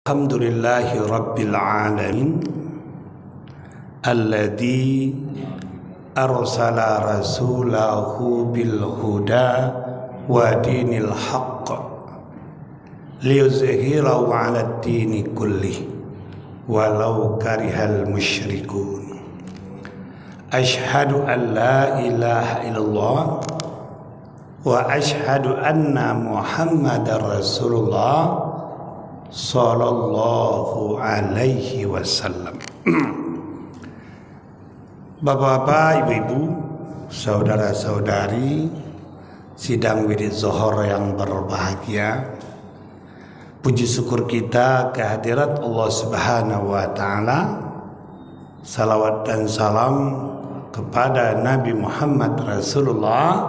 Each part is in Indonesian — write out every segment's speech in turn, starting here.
Alhamdulillahi Rabbil Alamin Alladhi arsala rasulahu bil huda wa dinil haqq liyuzhirahu ala dini kullih walau karihal musyrikun. Ashhadu an la ilaha illallah wa ashhadu anna Muhammadar Rasulullah sallallahu alaihi wasallam. Bapak-bapak, ibu-ibu, saudara-saudari sidang wirid zuhur yang berbahagia, puji syukur kita kehadirat Allah Subhanahu wa taala. Salawat dan salam kepada Nabi Muhammad Rasulullah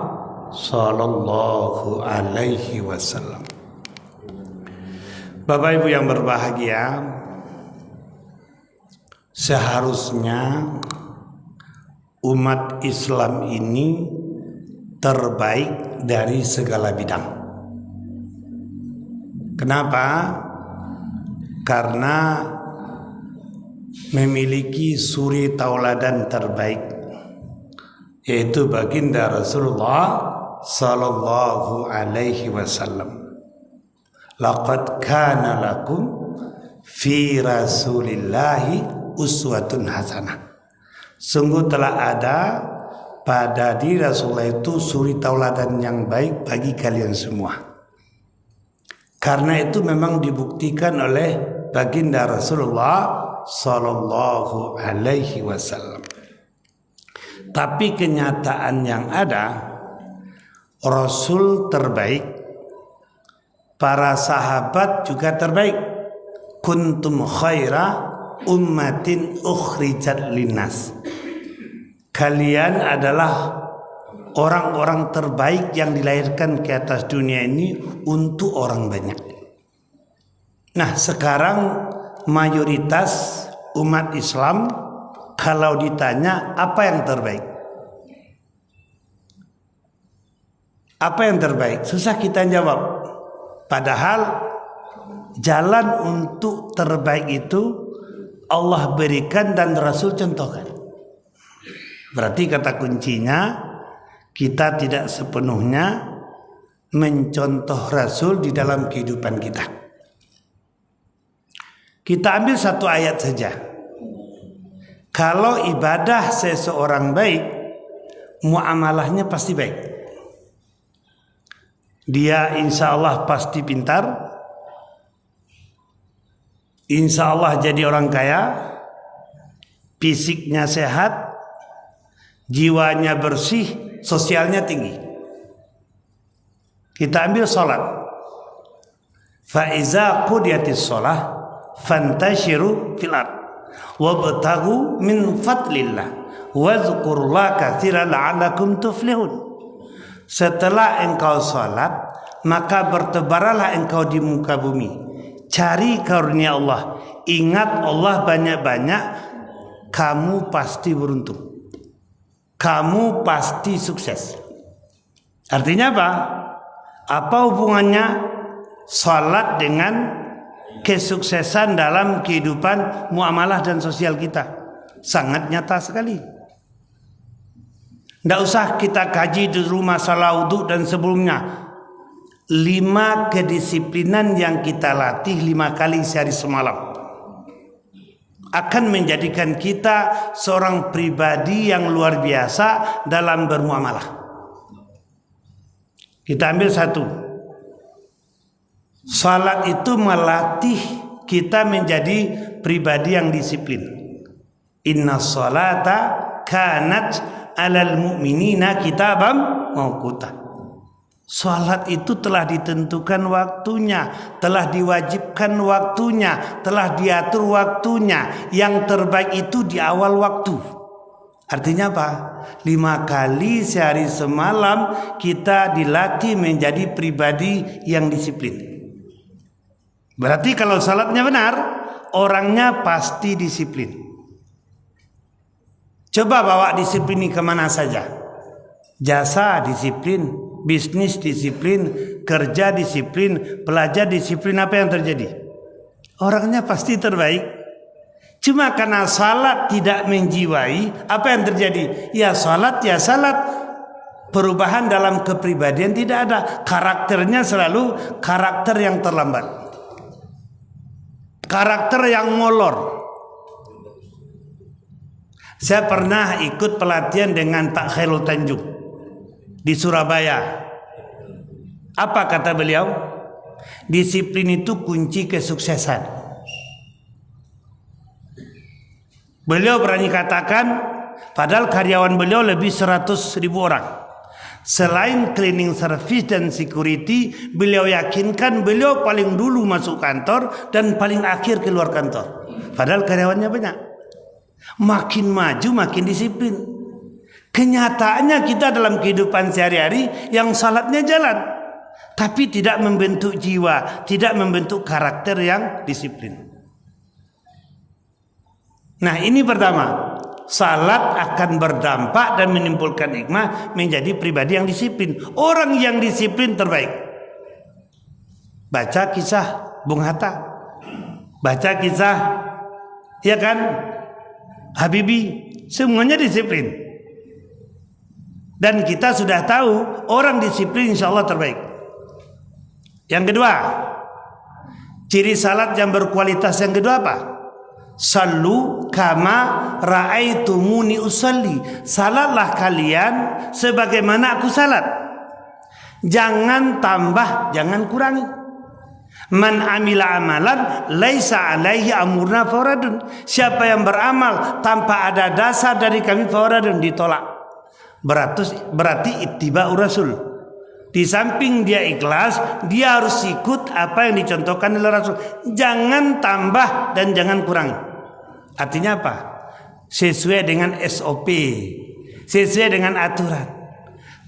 sallallahu alaihi wasallam. Bapak Ibu yang berbahagia, seharusnya umat Islam ini terbaik dari segala bidang. Kenapa? Karena memiliki suri tauladan terbaik, yaitu baginda Rasulullah sallallahu alaihi wasallam. Laqad kana lakum fi rasulillahi uswatun hasanah. Sungguh telah ada pada diri Rasulullah itu suri tauladan yang baik bagi kalian semua. Karena itu memang dibuktikan oleh baginda Rasulullah sallallahu alaihi wasallam. Tapi kenyataan yang ada, Rasul terbaik, para sahabat juga terbaik. Kuntum khaira ummatin ukhrijat linnas. Kalian adalah orang-orang terbaik yang dilahirkan ke atas dunia ini untuk orang banyak. Nah, sekarang mayoritas umat Islam kalau ditanya apa yang terbaik? Apa yang terbaik? Susah kita jawab. Padahal jalan untuk terbaik itu Allah berikan dan Rasul contohkan. Berarti kata kuncinya, kita tidak sepenuhnya mencontoh Rasul di dalam kehidupan kita. Kita ambil satu ayat saja. Kalau ibadah seseorang baik, muamalahnya pasti baik. Dia insya Allah pasti pintar, insya Allah jadi orang kaya, fisiknya sehat, jiwanya bersih, sosialnya tinggi. Kita ambil sholat. Fa'iza qudiyatis sholah fantashiru fil ard wabtaghu min fadlillah wazkurullaha katsiran la'allakum tuflihun. Setelah engkau salat, maka bertebaralah engkau di muka bumi, cari karunia Allah, ingat Allah banyak-banyak, kamu pasti beruntung, kamu pasti sukses. Artinya apa? Apa hubungannya salat dengan kesuksesan dalam kehidupan muamalah dan sosial kita? Sangat nyata sekali. Tidak usah kita kaji di rumah salah wudhu dan sebelumnya. 5 kedisiplinan yang kita latih 5 kali sehari semalam akan menjadikan kita seorang pribadi yang luar biasa dalam bermuamalah. Kita ambil satu. Salat itu melatih kita menjadi pribadi yang disiplin. Inna salata kanat alal mu'minina kitabam mawquta. Salat itu telah ditentukan waktunya, telah diwajibkan waktunya, telah diatur waktunya. Yang terbaik itu di awal waktu. Artinya apa? 5 kali sehari semalam kita dilatih menjadi pribadi yang disiplin. Berarti kalau salatnya benar, orangnya pasti disiplin. Coba bawa disiplin ini kemana saja. Jasa disiplin, bisnis disiplin, kerja disiplin, pelajar disiplin, apa yang terjadi? orangnya pasti terbaik. Cuma karena salat tidak menjiwai, apa yang terjadi? Ya salat, perubahan dalam kepribadian tidak ada. Karakternya selalu karakter yang terlambat, karakter yang molor. Saya pernah ikut pelatihan dengan Pak Khairul Tanjung di Surabaya. Apa kata beliau? Disiplin itu kunci kesuksesan. Beliau berani katakan, padahal karyawan beliau lebih 100.000 orang. Selain cleaning service dan security, beliau yakinkan beliau paling dulu masuk kantor dan paling akhir keluar kantor. Padahal karyawannya banyak. Makin maju makin disiplin. Kenyataannya kita dalam kehidupan sehari-hari yang salatnya jalan, tapi tidak membentuk jiwa, tidak membentuk karakter yang disiplin. Nah ini pertama, salat akan berdampak dan menimbulkan hikmah menjadi pribadi yang disiplin. Orang yang disiplin terbaik. Baca kisah Bung Hatta, baca kisah, ya kan, Habibie, semuanya disiplin. Dan kita sudah tahu orang disiplin insya Allah terbaik. Yang kedua, ciri salat yang berkualitas yang kedua apa? Sallu kama ra'aitumuni usalli. Salatlah kalian sebagaimana aku salat. Jangan tambah, jangan kurangi. Man amila amalan laisa alaihi amruna faradun. Siapa yang beramal tanpa ada dasar dari kami faradun, ditolak. Berarti ittiba'ur rasul. Di samping dia ikhlas, dia harus ikut apa yang dicontohkan oleh Rasul. Jangan tambah dan jangan kurangi. Artinya apa? Sesuai dengan SOP, sesuai dengan aturan.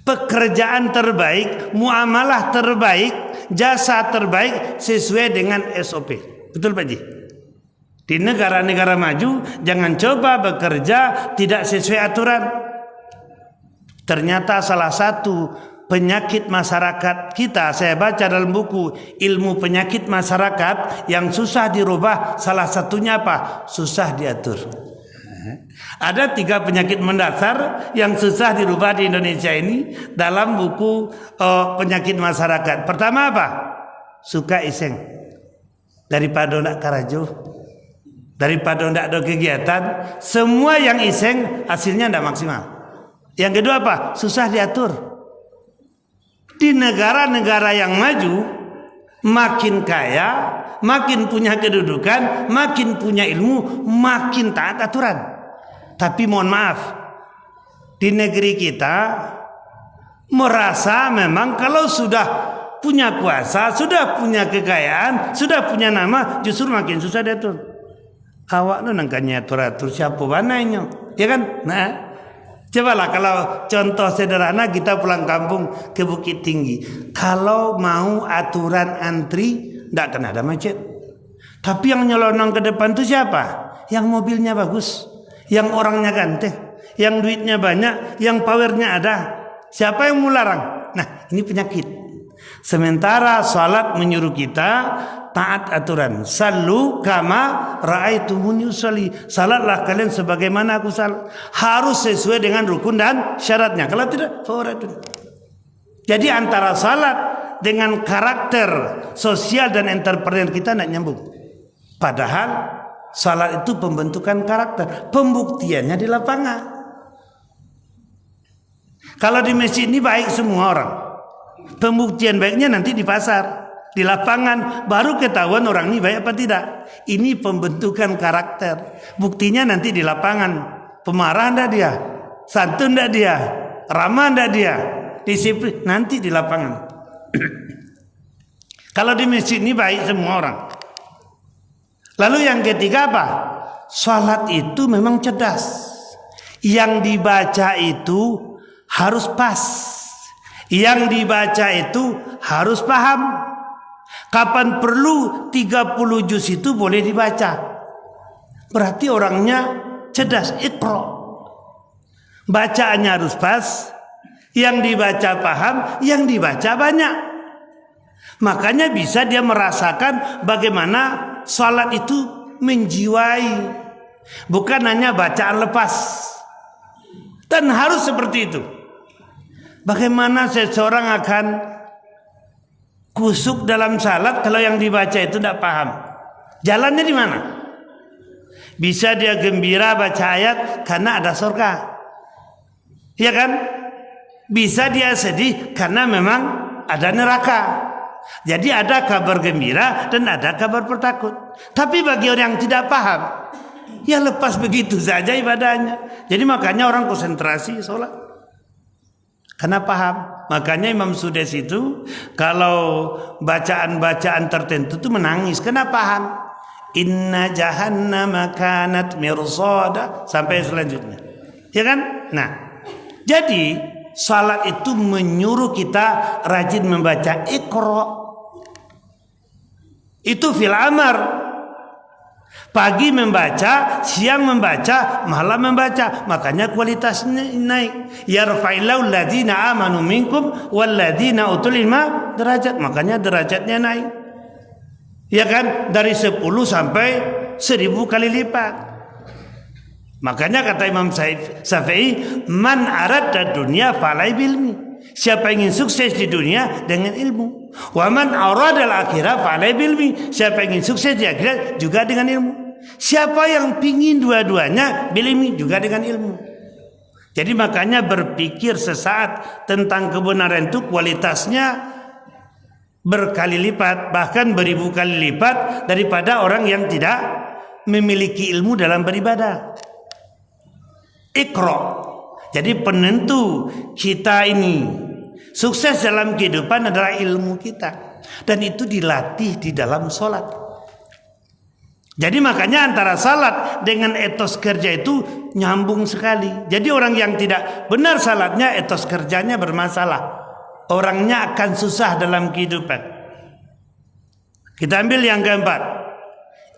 Pekerjaan terbaik, muamalah terbaik, jasa terbaik sesuai dengan SOP. Betul Pak Ji? Di negara-negara maju jangan coba bekerja tidak sesuai aturan. Ternyata salah satu penyakit masyarakat kita, saya baca dalam buku Ilmu Penyakit Masyarakat yang susah dirubah, salah satunya apa? Susah diatur. Ada 3 penyakit mendasar yang susah dirubah di Indonesia ini dalam buku penyakit masyarakat. Pertama apa? Suka iseng. Daripada ndak karajo, daripada ndak ada kegiatan, semua yang iseng hasilnya ndak maksimal. Yang kedua apa? Susah diatur. Di negara-negara yang maju, makin kaya, makin punya kedudukan, makin punya ilmu, makin taat aturan. Tapi mohon maaf, di negeri kita merasa memang kalau sudah punya kuasa, sudah punya kekayaan, sudah punya nama, justru makin susah diatur. Awak lu nangkanya atur-atur siapa bananya, ya kan? Nah, cobalah kalau contoh sederhana kita pulang kampung ke Bukit Tinggi. Kalau mau aturan antri, tidak akan ada macet. Tapi yang nyelonong ke depan itu siapa? Yang mobilnya bagus, yang orangnya ganteng, yang duitnya banyak, yang powernya ada. Siapa yang mau larang? Nah, ini penyakit. Sementara salat menyuruh kita taat aturan. Sallu kama ra'aitumuni usolli. Salatlah kalian sebagaimana aku salat. Harus sesuai dengan rukun dan syaratnya. Kalau tidak, fawaradun. Jadi antara salat dengan karakter sosial dan entrepreneur kita tidak nyambung. Padahal salat itu pembentukan karakter, pembuktiannya di lapangan. Kalau di masjid ini baik semua orang, pembuktian baiknya nanti di pasar, di lapangan baru ketahuan orang ini baik apa tidak. Ini pembentukan karakter, buktinya nanti di lapangan. Pemarah ndak dia, santun ndak dia, ramah ndak dia, disiplin nanti di lapangan. Kalau di masjid ini baik semua orang. Lalu yang ketiga apa? Salat itu memang cerdas. Yang dibaca itu harus pas. Yang dibaca itu harus paham. Kapan perlu 30 juz itu boleh dibaca. Berarti orangnya cerdas, iqra. Bacaannya harus pas. Yang dibaca paham, yang dibaca banyak. Makanya bisa dia merasakan bagaimana salat itu menjiwai, bukan hanya bacaan lepas. Dan harus seperti itu. Bagaimana seseorang akan kusuk dalam salat kalau yang dibaca itu tidak paham? Jalannya di mana? Bisa dia gembira baca ayat karena ada surga, ya kan? Bisa dia sedih karena memang ada neraka. Jadi ada kabar gembira dan ada kabar bertakut. Tapi bagi orang yang tidak paham, ya lepas begitu saja ibadahnya. Jadi makanya orang konsentrasi sholat karena paham. Makanya Imam Sudais itu kalau bacaan-bacaan tertentu itu menangis karena paham. Inna jahannama kanat mirsada sampai selanjutnya, ya kan? Nah, jadi salat itu menyuruh kita rajin membaca Iqra. Itu fil amar. Pagi membaca, siang membaca, malam membaca. Makanya kualitasnya naik. Yarfa'illahu alladzina amanu minkum walladzina utul ilma derajat. Makanya derajatnya naik. Ya kan? Dari 10 sampai 1000 kali lipat. Makanya kata Imam Syafi'i, man arada dunia falai bilmi. Siapa ingin sukses di dunia dengan ilmu. Wa man arada al-akhirah falai bilmi. Siapa ingin sukses di akhirat juga dengan ilmu. Siapa yang pingin dua-duanya bilmi juga dengan ilmu. Jadi makanya berpikir sesaat tentang kebenaran itu kualitasnya berkali lipat, bahkan beribu kali lipat daripada orang yang tidak memiliki ilmu dalam beribadah. Iqra. Jadi penentu kita ini sukses dalam kehidupan adalah ilmu kita, dan itu dilatih di dalam sholat. Jadi makanya antara salat dengan etos kerja itu nyambung sekali. Jadi orang yang tidak benar salatnya, etos kerjanya bermasalah. Orangnya akan susah dalam kehidupan. Kita ambil yang keempat.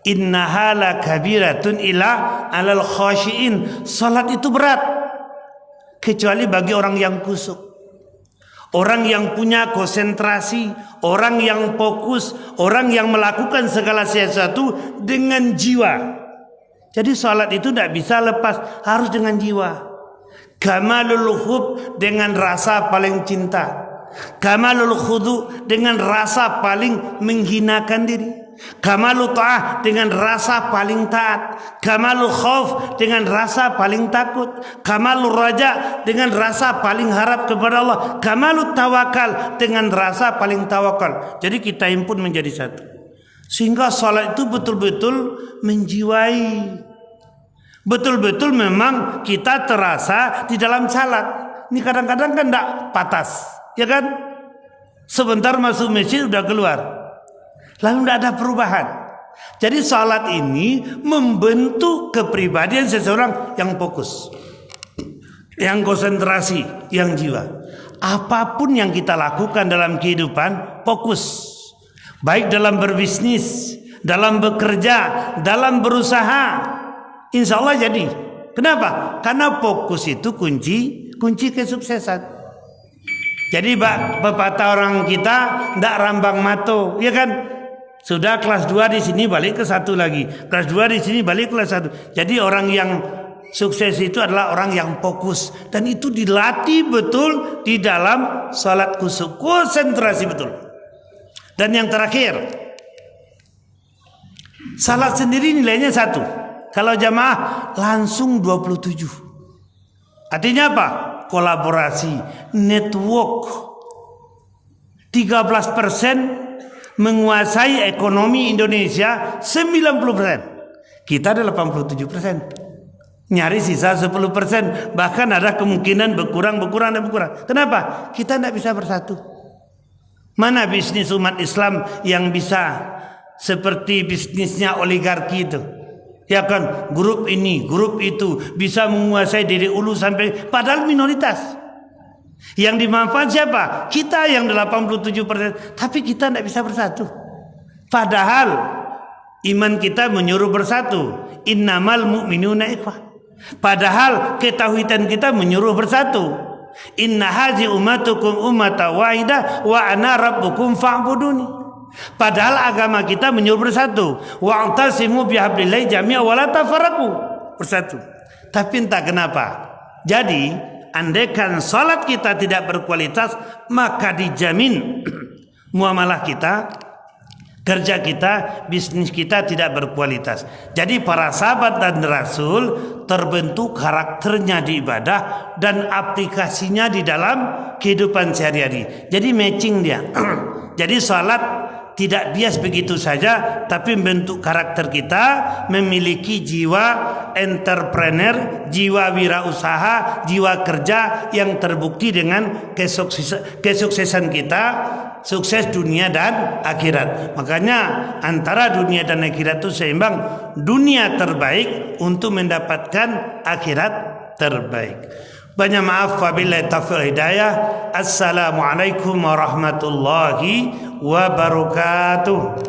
Innaha la kabiratun ila alal khashiin. Salat itu berat kecuali bagi orang yang kusuk. Orang yang punya konsentrasi, orang yang fokus, orang yang melakukan segala sesuatu dengan jiwa. Jadi salat itu tidak bisa lepas, harus dengan jiwa. Kamalul hub dengan rasa paling cinta. Kamalul khudu dengan rasa paling menghinakan diri. Kamalul ta'ah dengan rasa paling taat. Kamalul khauf dengan rasa paling takut. Kamalul raja dengan rasa paling harap kepada Allah. Kamalul tawakal dengan rasa paling tawakal. Jadi kita himpun menjadi satu, sehingga salat itu betul-betul menjiwai. Betul-betul memang kita terasa di dalam salat. Ini kadang-kadang kan tidak patas, ya kan? Sebentar masuk masjid sudah keluar, lalu tidak ada perubahan. Jadi salat ini membentuk kepribadian seseorang yang fokus, yang konsentrasi, yang jiwa. Apapun yang kita lakukan dalam kehidupan, fokus. Baik dalam berbisnis, dalam bekerja, dalam berusaha, insya Allah jadi. Kenapa? Karena fokus itu kunci kesuksesan. Jadi pepatah orang kita ndak rambang mato, ya kan? Sudah kelas 2 di sini balik ke 1 lagi. Kelas 2 di sini balik kelas 1. Jadi orang yang sukses itu adalah orang yang fokus, dan itu dilatih betul di dalam salat kusuk, konsentrasi betul. Dan yang terakhir, salat sendiri nilainya 1. Kalau jamaah langsung 27. Artinya apa? Kolaborasi, network. 13% menguasai ekonomi Indonesia 90%. Kita ada 87%. Nyari sisa 10%. Bahkan ada kemungkinan berkurang. Kenapa? Kita tidak bisa bersatu. Mana bisnis umat Islam yang bisa seperti bisnisnya oligarki itu? Ya kan, grup ini, grup itu bisa menguasai dari ulu sampai, padahal minoritas. Yang dimanfaat siapa? Kita yang 87%. Tapi kita tidak bisa bersatu. Padahal iman kita menyuruh bersatu. Innamal mu'minuna ikhwah. Padahal ketauhidan kita menyuruh bersatu. Inna hazi ummatukum ummata wahidah wa ana rabbukum fa'buduni. Padahal agama kita menyuruh bersatu. Wa'tasimu bihablillahi jami'an wa la tafarraqu. Bersatu. Tapi entah kenapa. Jadi, andaikan salat kita tidak berkualitas, maka dijamin muamalah kita, kerja kita, bisnis kita tidak berkualitas. Jadi para sahabat dan Rasul terbentuk karakternya di ibadah dan aplikasinya di dalam kehidupan sehari-hari. Jadi matching dia. Jadi salat tidak bias begitu saja, tapi membentuk karakter kita, memiliki jiwa entrepreneur, jiwa wirausaha, jiwa kerja yang terbukti dengan kesuksesan kita, sukses dunia dan akhirat. Makanya antara dunia dan akhirat itu seimbang. Dunia terbaik untuk mendapatkan akhirat terbaik. Banyak maaf, wabillahi taufiq hidayah. Assalamualaikum warahmatullahi wabarakatuh.